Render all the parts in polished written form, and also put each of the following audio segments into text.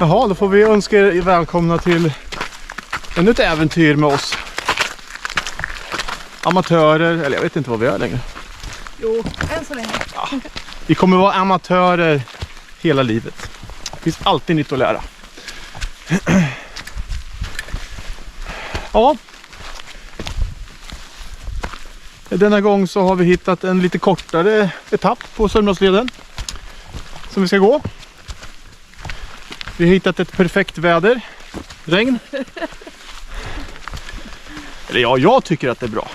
Jaha, då får vi önska er välkomna till ännu ett äventyr med oss. Amatörer, eller jag vet inte vad vi är längre. Jo, än så länge. Ja, vi kommer vara amatörer hela livet. Det finns alltid nytt att lära. Ja. Denna gång så har vi hittat en lite kortare etapp på Sörmlandsleden som vi ska gå. Vi har hittat ett perfekt väder. Regn. Eller ja, jag tycker att det är bra.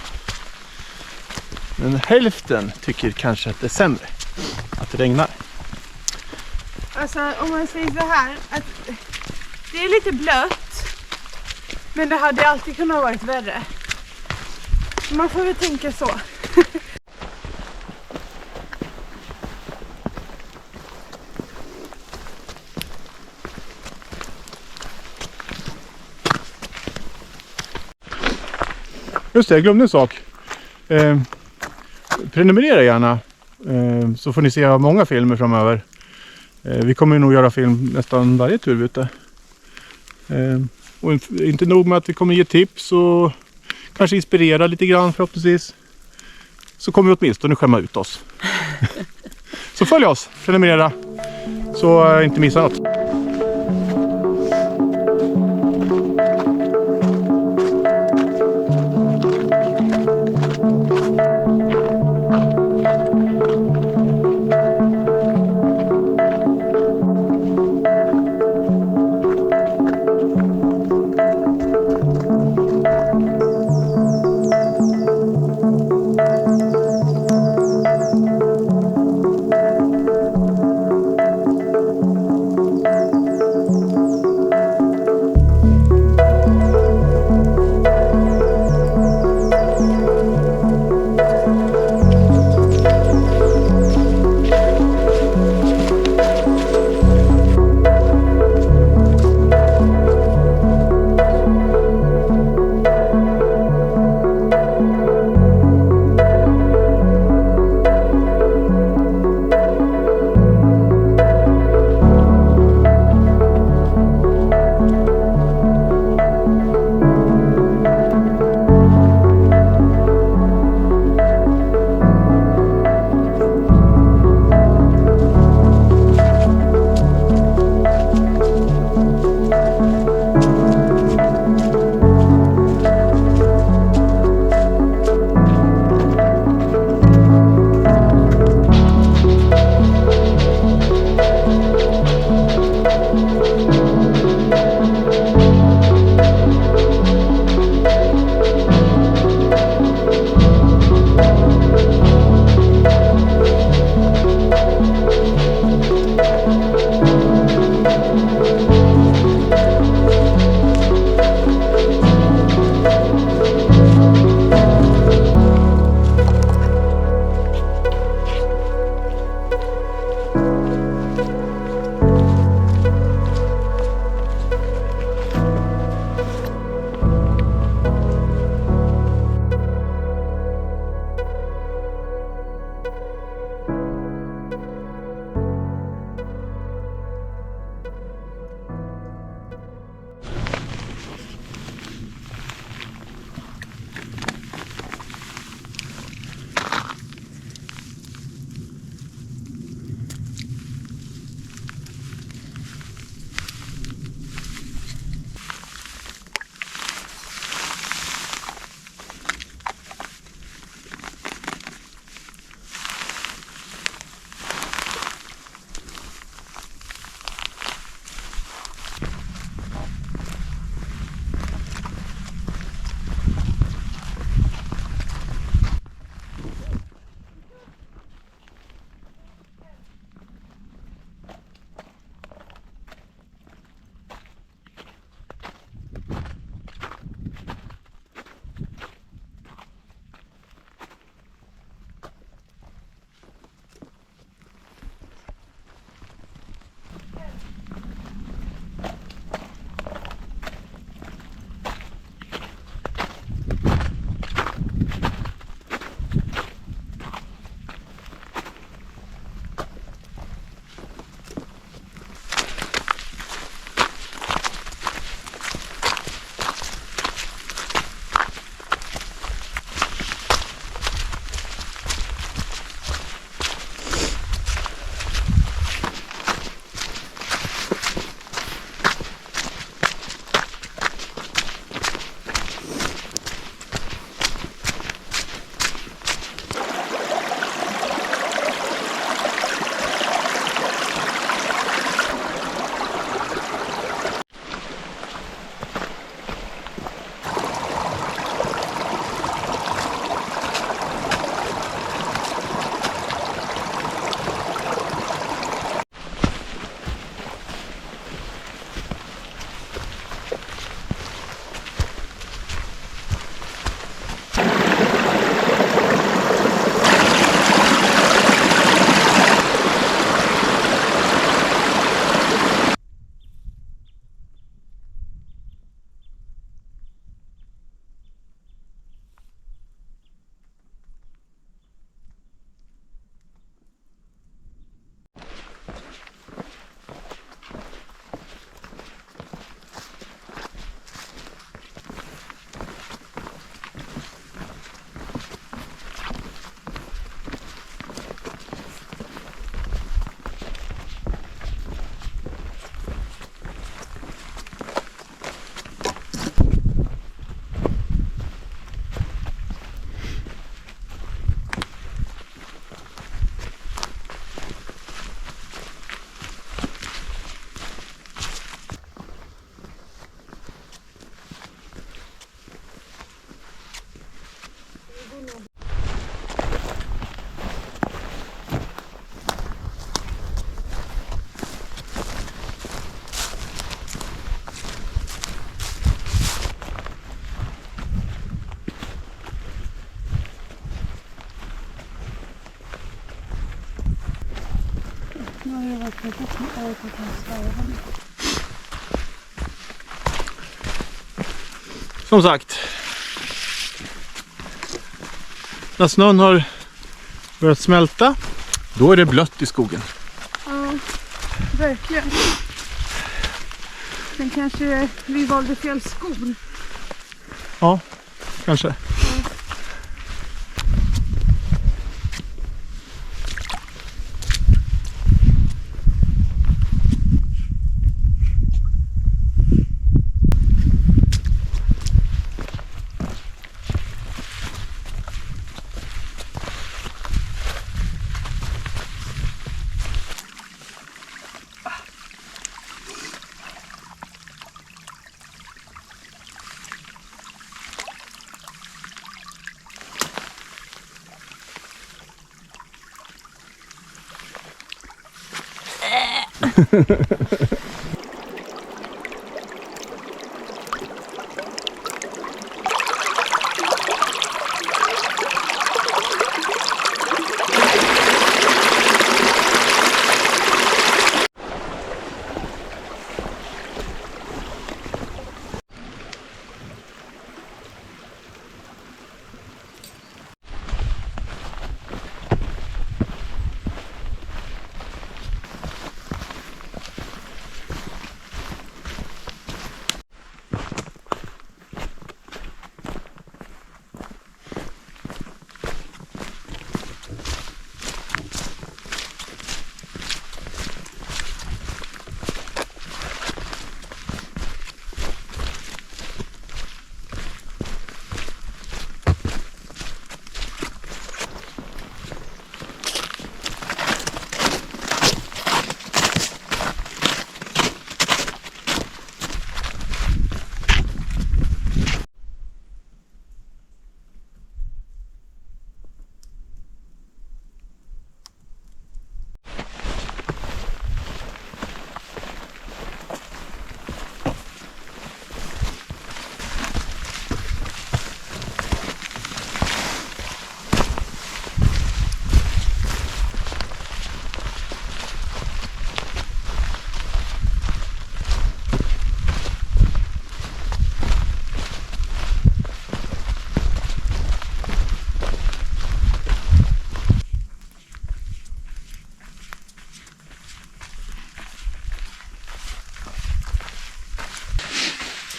Men hälften tycker kanske att det är sämre att det regnar. Alltså om man säger så här att det är lite blött, men det hade alltid kunnat varit värre. Man får väl tänka så. Just det, jag glömde en sak. Prenumerera gärna så får ni se många filmer framöver. Vi kommer nog göra film nästan varje tur ute. Och inte nog med att vi kommer ge tips och kanske inspirera lite grann förhoppningsvis. Så kommer vi åtminstone skämma ut oss. Så följ oss, prenumerera så inte missa något. Nu har det varit perfekt med örat att han svarar. Som sagt. När snön har börjat smälta, då är det blött i skogen. Ja, verkligen. Sen kanske vi valde fel skor. Ja, kanske.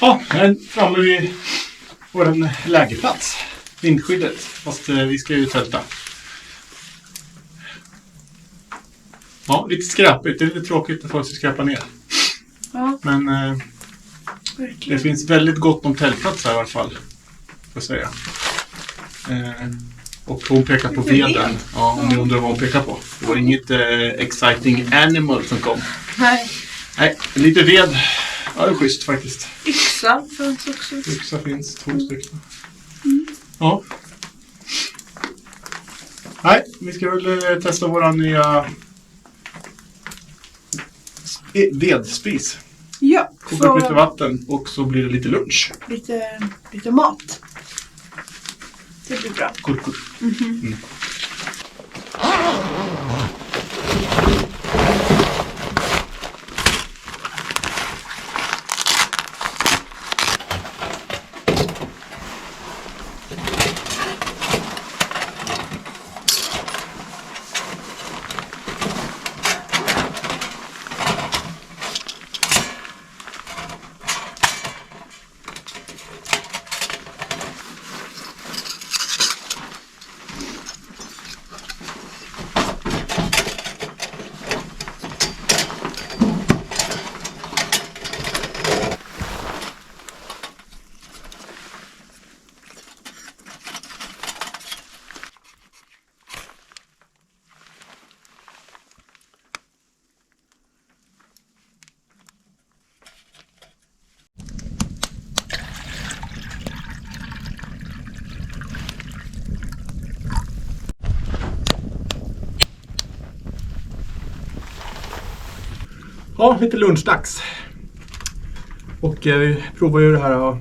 Ja, här är framme vid vår lägerplats. Vindskyddet, fast vi ska ju tälta. Ja, lite skräpigt. Det är lite tråkigt att folk ska skräpa ner. Ja. Men det finns väldigt gott om tältplats här i alla fall. Får jag säga. Och hon pekar på veden. Ja, om ni undrar vad hon pekar på. Det var inget exciting animal som kom. Nej. Nej, lite ved. Ja, det är schysst faktiskt. Yxa fanns också. Yxa finns 2 stycken. Ja. Nej, vi ska väl testa våra nya vedspis. Ja, Koka upp lite vatten och så blir det lite lunch. Lite mat. Det blir bra. Kurkur. Mm. Ja, lite lunchdags. Och vi provar ju det här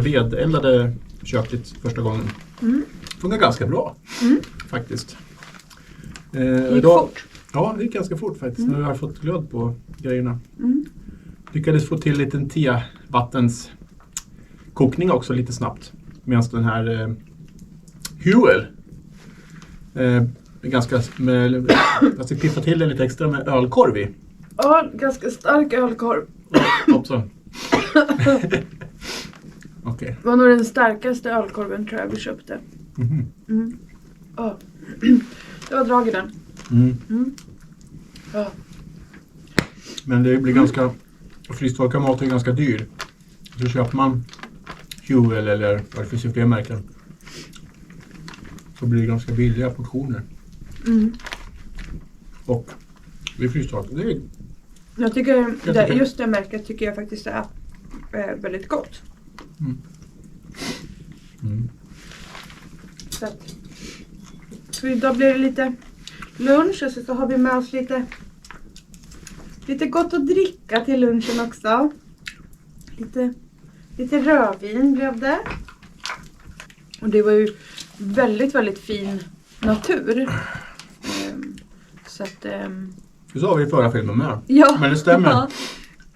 vedeldade köket första gången. Funkar ganska bra faktiskt. Gick fort. Ja, det gick ganska fort faktiskt. Nu har jag fått glöd på grejerna. Mm. Lyckades få till en liten tevattens kokning också lite snabbt. Medan den här Huel ganska med, jag ska piffa till den lite extra med ölkorv i. Ja, ganska stark ölkorv. Hoppsan. Okej. Det var nog den starkaste ölkorven tror jag vi köpte. Mhm. Mm. Ja. Det var drag i den. Mm. Mm. Ja. Men det blir ganska, frystorkad mat är ganska dyr. Så köper man Huel eller vad det finns ju fler märken. Så blir det ganska billiga portioner. Mm. Och det är frystorkat. Det är Jag tycker, tycker- just det märket tycker jag faktiskt är väldigt gott. Mm. Så idag blir det lite lunch och så har vi med oss lite gott att dricka till lunchen också. Lite rödvin blev det. Och det var ju väldigt, väldigt fin natur. Så att... Det sa vi i förra filmen med. Ja. Men det stämmer. Ja.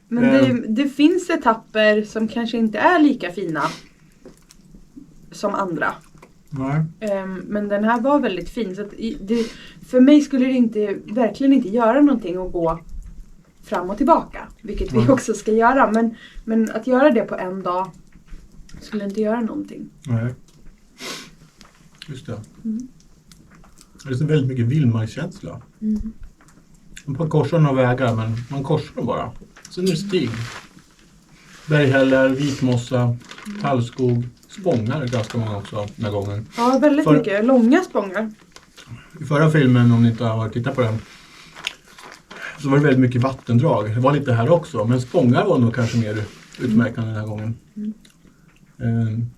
Men det finns etapper som kanske inte är lika fina som andra. Nej. Men den här var väldigt fin. Så att för mig skulle det verkligen inte göra någonting att gå fram och tillbaka. Vilket vi också ska göra. Men att göra det på en dag skulle inte göra någonting. Nej. Just det. Mm. Det är så väldigt mycket vildmarkskänsla. Mm. Man korsar några vägar, men man korsar dem bara. Sen är det stig. Berghällar, vitmossa, tallskog, spångar ganska många också den här gången. Ja, väldigt mycket. Långa spångar. I förra filmen, om ni inte har tittat på den, så var det väldigt mycket vattendrag. Det var lite här också, men spångar var nog kanske mer utmärkande den här gången.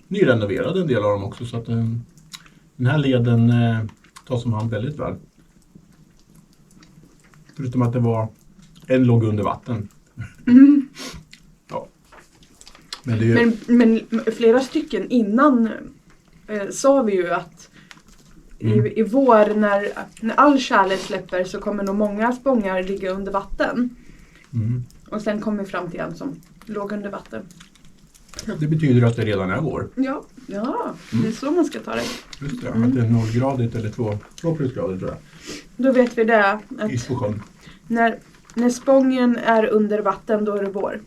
Nyrenoverade en del av dem också, så att den här leden tas om hand väldigt väl. Förutom att det var en låg under vatten. Mm. Ja. Men, det är ju... Men flera stycken innan sa vi ju att i vår när all kärlek släpper så kommer nog många spångar ligga under vatten. Mm. Och sen kom vi fram till en som låg under vatten. Det betyder att det redan är vår. Ja, det är så man ska ta det. Just det, att det är 0-gradigt eller 2 plusgrader tror jag. Då vet vi det. Att Is på sjön. när spången är under vatten, då är det vår.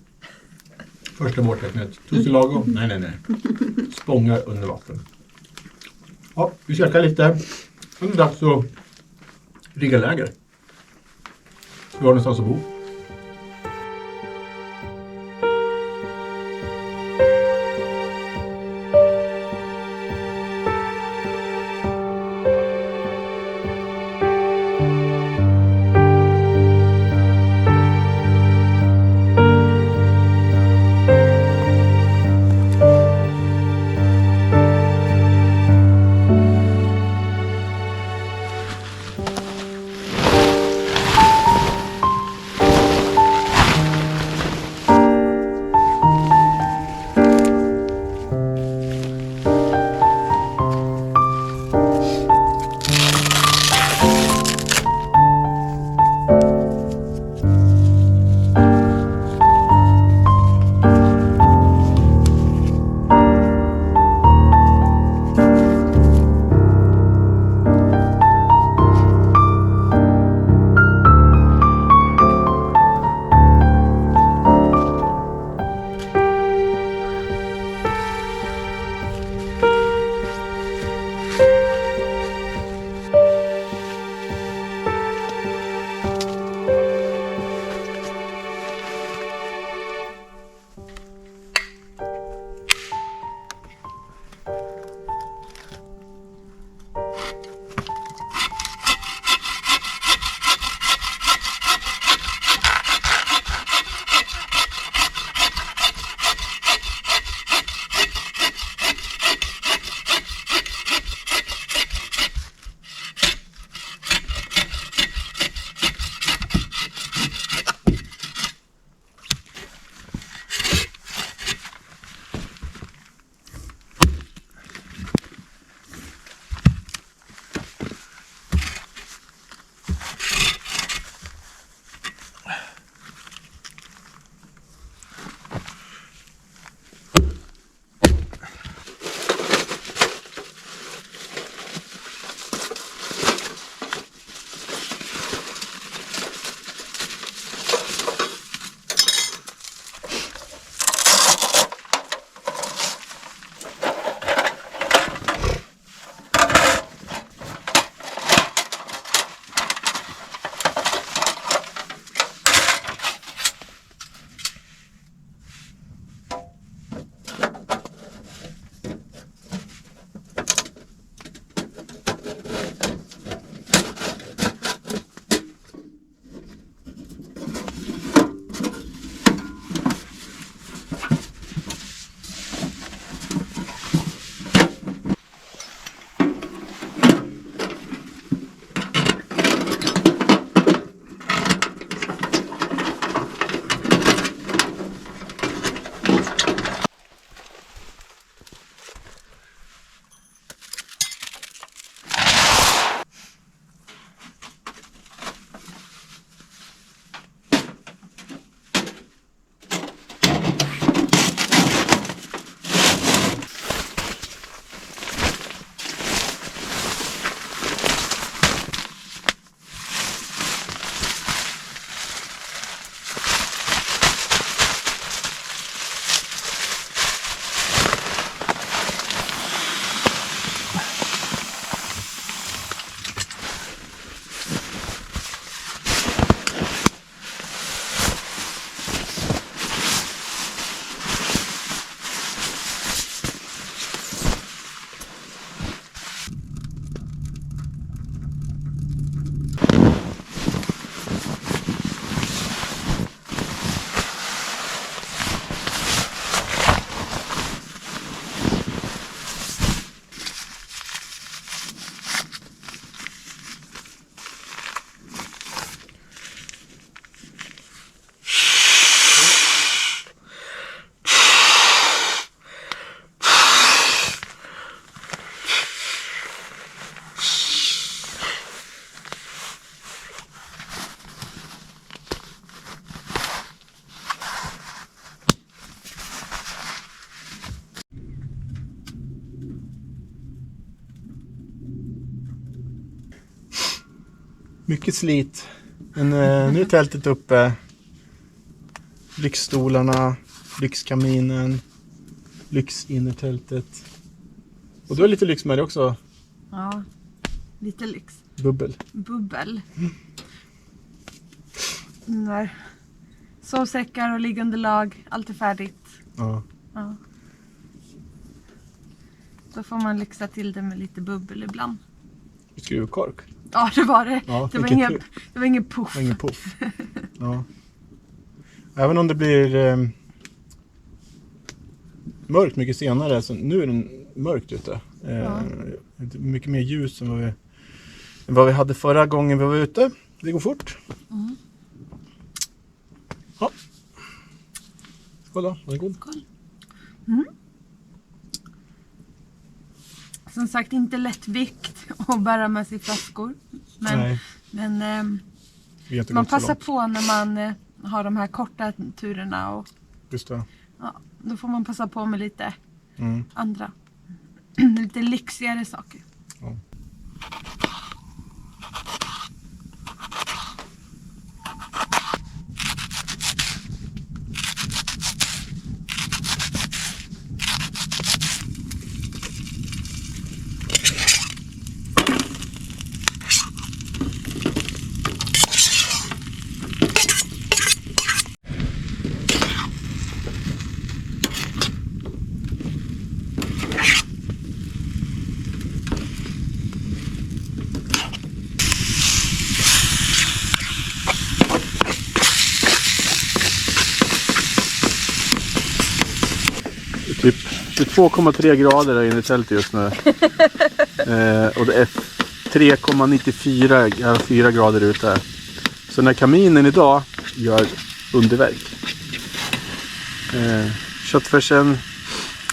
Första vårtecknet. Tussilago? Nej. Spångar under vatten. Ja, vi käkar lite. Nu är det dags att rigga läger. Vi har någonstans att bo. Mycket slit. Men nu är tältet uppe. Lyxstolarna, lyxkaminen, lyxinnertältet. Och du har lite lyx med det också. Ja, lite lyx. Bubbel. Där. Sovsäckar och liggunderlag, allt är färdigt. Ja. Ja. Då får man lyxa till det med lite bubbel ibland. Skruvkork. Ja, det var det. Ja, det var ingen puff. Ingen puff. Ja. Även om det blir mörkt mycket senare, så nu är det mörkt ute. Mycket mer ljus än vad vi hade förra gången vi var ute. Det går fort. Mm. Ja. Skål då, var det god? Skål. Mm. Som sagt, inte lättvikt att bära med sig flaskor. Men man passar på när man har de här korta turerna. Och, just det. Ja, då får man passa på med lite andra. Lite lyxigare saker. Ja. Typ 22,3 grader där inne i tältet just nu. Och det är 3,94 grader ute. Så när kaminen idag gör underverk. Köttfärsen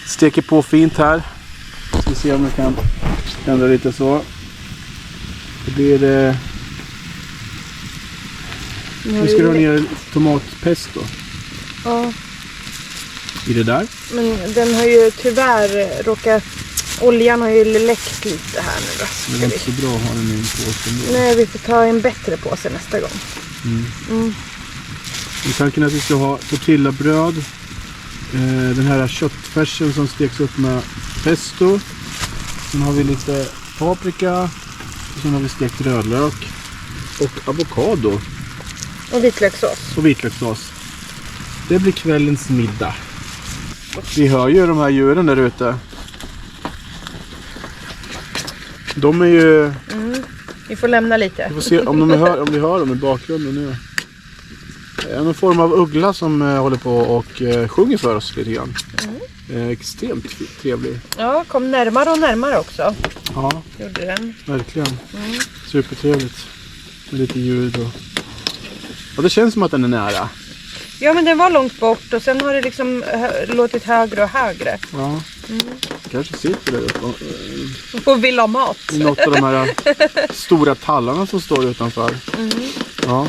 steker på fint här. Ska vi se om vi kan ändra lite så. Det blir... Nu ska du ha ner tomatpesto. Ja. I det där. Men den har ju tyvärr oljan har ju läckt lite här nu då. Det är inte så bra att ha den i en påse. Nej, vi får ta en bättre påse nästa gång. Tanken är att vi ska ha tortillabröd. Den här köttfärsen som steks upp med pesto. Sen har vi lite paprika. Och sen har vi stekt rödlök. Och avokado. Och vitlökssås. Det blir kvällens middag. Vi hör ju de här djuren där ute. De är ju... Vi får lämna lite. Vi får se om vi hör dem i bakgrunden nu. Det är någon form av uggla som håller på och sjunger för oss lite grann. Extremt trevlig. Ja, kom närmare och närmare också. Ja, gjorde den. Verkligen. Supertrevligt. Med lite ljud och... Ja, det känns som att den är nära. Ja, men den var långt bort och sen har det liksom låtit högre och högre. Ja, kanske sitter där uppe. Och vill ha mat. I något av de här stora tallarna som står utanför. Ja.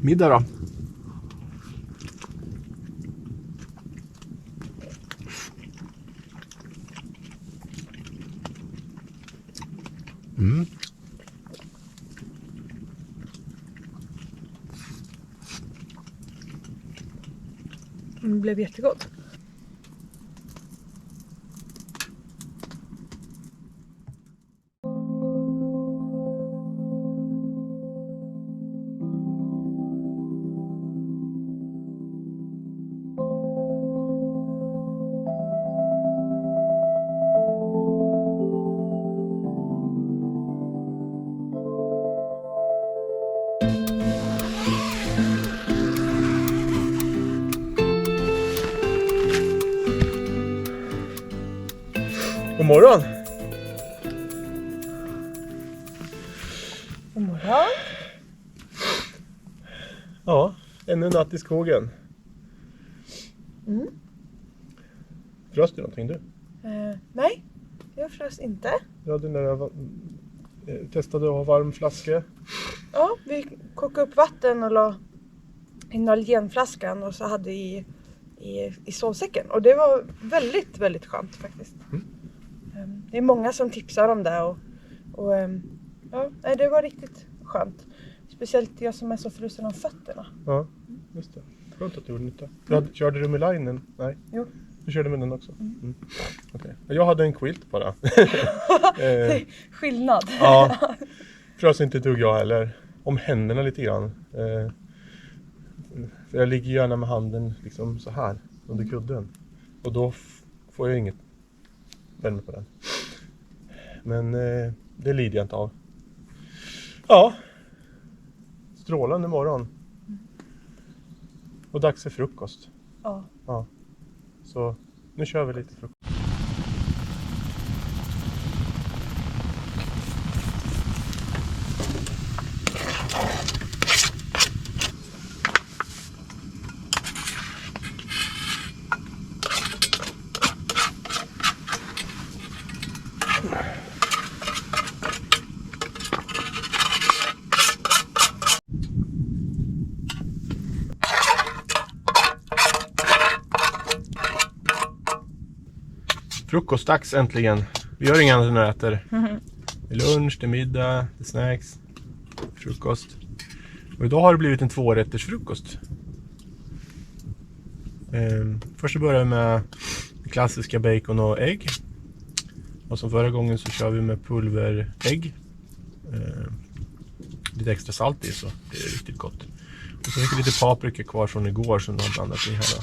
Middag då. Det blev jättegott. God morgon! God morgon. Ja, ännu en natt i skogen. Frös du någonting du? Nej, jag frös inte. Ja, den där testade att ha varm flaska. Ja, vi kokade upp vatten och la i nalgenflaskan och så hade i sovsäcken. Och det var väldigt, väldigt skönt faktiskt. Det är många som tipsar om det och ja, det var riktigt skönt. Speciellt jag som är så frusen om fötterna. Ja, just det. Skönt att du gjorde nytta. Körde du med linen? Nej. Jo. Du körde med den också? Okay. Jag hade en quilt bara. Skillnad. Ja, frös inte tog jag heller. Om händerna lite grann. För jag ligger gärna med handen liksom så här under kudden. Och då får jag inget värme på den. Men det lider jag inte av. Ja. Strålande morgon. Och dags för frukost. Ja. Så nu kör vi lite frukost. Frukostdags äntligen. Vi gör inga andra när äter. Det är lunch, det är middag, det är snacks, frukost. Och idag har det blivit en 2-rätters frukost. Först så börjar vi med klassiska bacon och ägg. Och som förra gången så kör vi med pulverägg. Lite extra salt i så det är riktigt gott. Och så fick vi lite paprika kvar från igår som de har blandat i här då.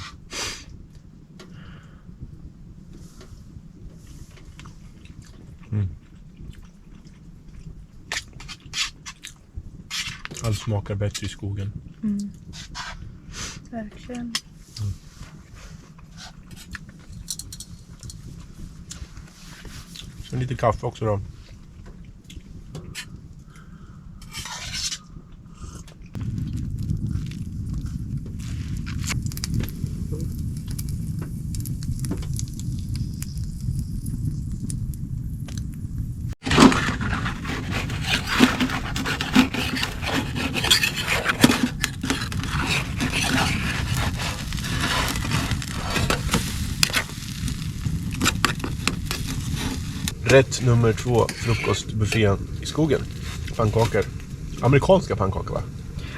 Allt smakar bättre i skogen. Verkligen. Så lite kaffe också då. Rätt nummer 2, frukostbuffén i skogen. Pannkakor. Amerikanska pannkakor va?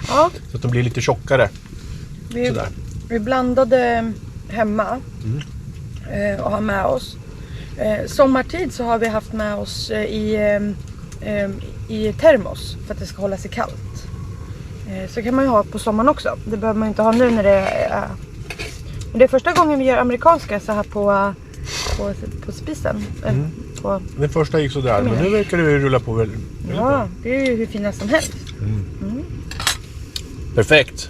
Ja. Så att de blir lite tjockare. Vi blandade hemma och har med oss. Sommartid så har vi haft med oss i termos för att det ska hålla sig kallt. Så kan man ju ha på sommaren också. Det behöver man inte ha nu när det är... Men det är första gången vi gör amerikanska så här på spisen. Den första gick så där, men nu verkar det rulla på väldigt bra. Det är ju hur fina som helst. Perfekt.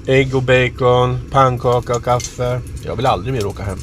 Ägg och bacon, pannkaka och kaffe. Jag vill aldrig mer åka hem.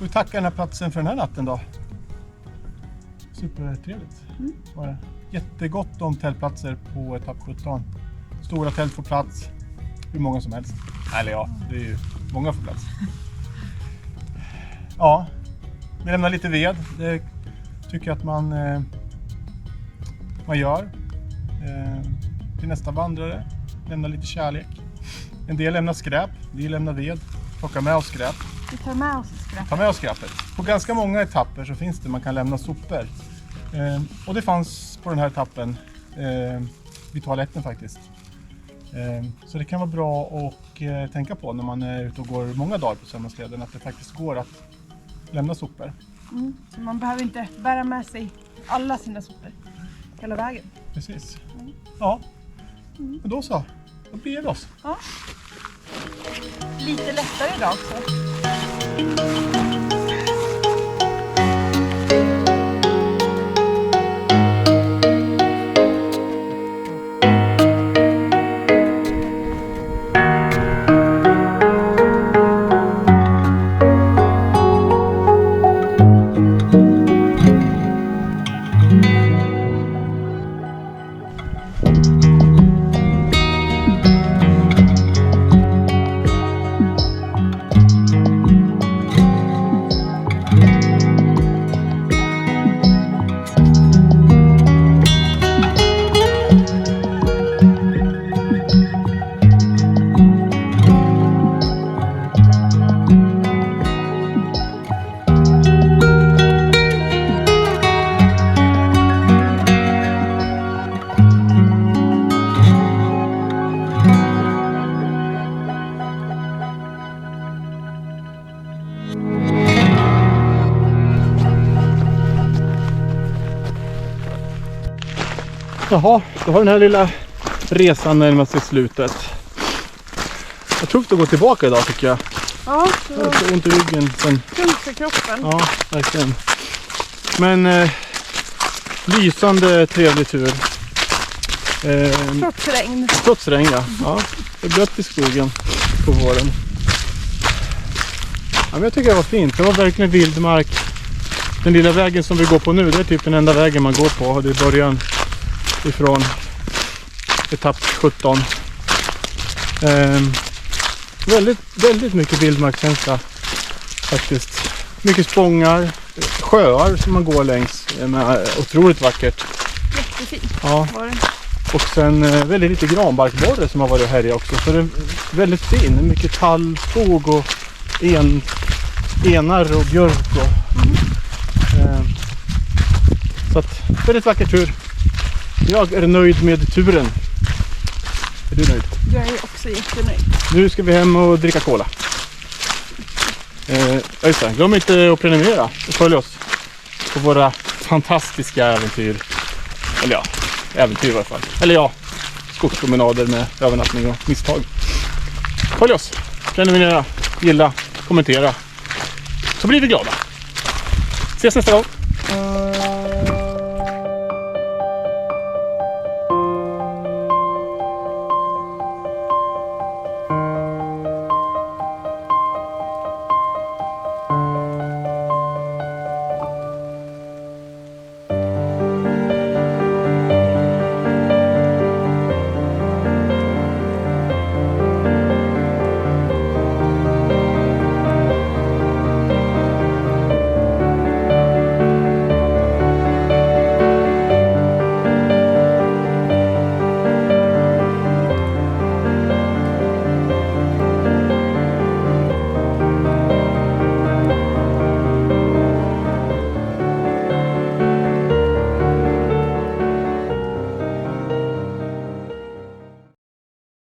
får vi tacka den här platsen för den här natten då. Supertrevligt. Var det. Jättegott om tältplatser på etapp 17. Stora tält får plats. Hur många som helst. Eller ja, det är ju många får plats. Ja, vi lämnar lite ved. Det tycker jag att man gör. Till nästa vandrare. Lämna lite kärlek. En del lämnar skräp. Vi lämnar ved. Plockar med oss skräp. Vi tar med oss skräpet. Ta med oss skräpet. På ganska många etapper så finns det man kan lämna sopor. Och det fanns på den här etappen vid toaletten faktiskt. Så det kan vara bra att tänka på när man är ute och går många dagar på Sörmlandsleden, att det faktiskt går att lämna sopor. Så man behöver inte bära med sig alla sina sopor hela vägen. Precis. Ja, men då så. Då blir det oss. Ja. Lite lättare idag också. Jaha, då har den här lilla resan närmat sig slutet. Det är tufft att gå tillbaka idag tycker jag. Ja, Jag har så ont i ryggen sen. tungt för kroppen. Ja, verkligen. Men lysande trevlig tur. Trots regn. Trots regn, ja. Ja, det är blött i skogen på våren. Ja, men jag tycker det var fint. Det var verkligen vildmark. Den lilla vägen som vi går på nu, det är typ den enda vägen man går på. Det är början ifrån etapp 17. Väldigt mycket vildmarkskänsla faktiskt. Mycket spångar, sjöar som man går längs med, otroligt vackert. Jättefint Ja. var det. Och sen väldigt lite granbarkborre som har varit här i också. Så det är väldigt fin, mycket tallskog och enar och björk. Så att, väldigt vacker tur. Jag är nöjd med turen. Är du nöjd? Jag är också jättenöjd. Nu ska vi hem och dricka cola. Just det, glöm inte att prenumerera och följa oss på våra fantastiska äventyr. Eller ja, äventyr i alla fall. Eller ja, skogspromenader med övernattning och misstag. Följ oss, prenumerera, gilla, kommentera. Så blir vi glada. Ses nästa gång.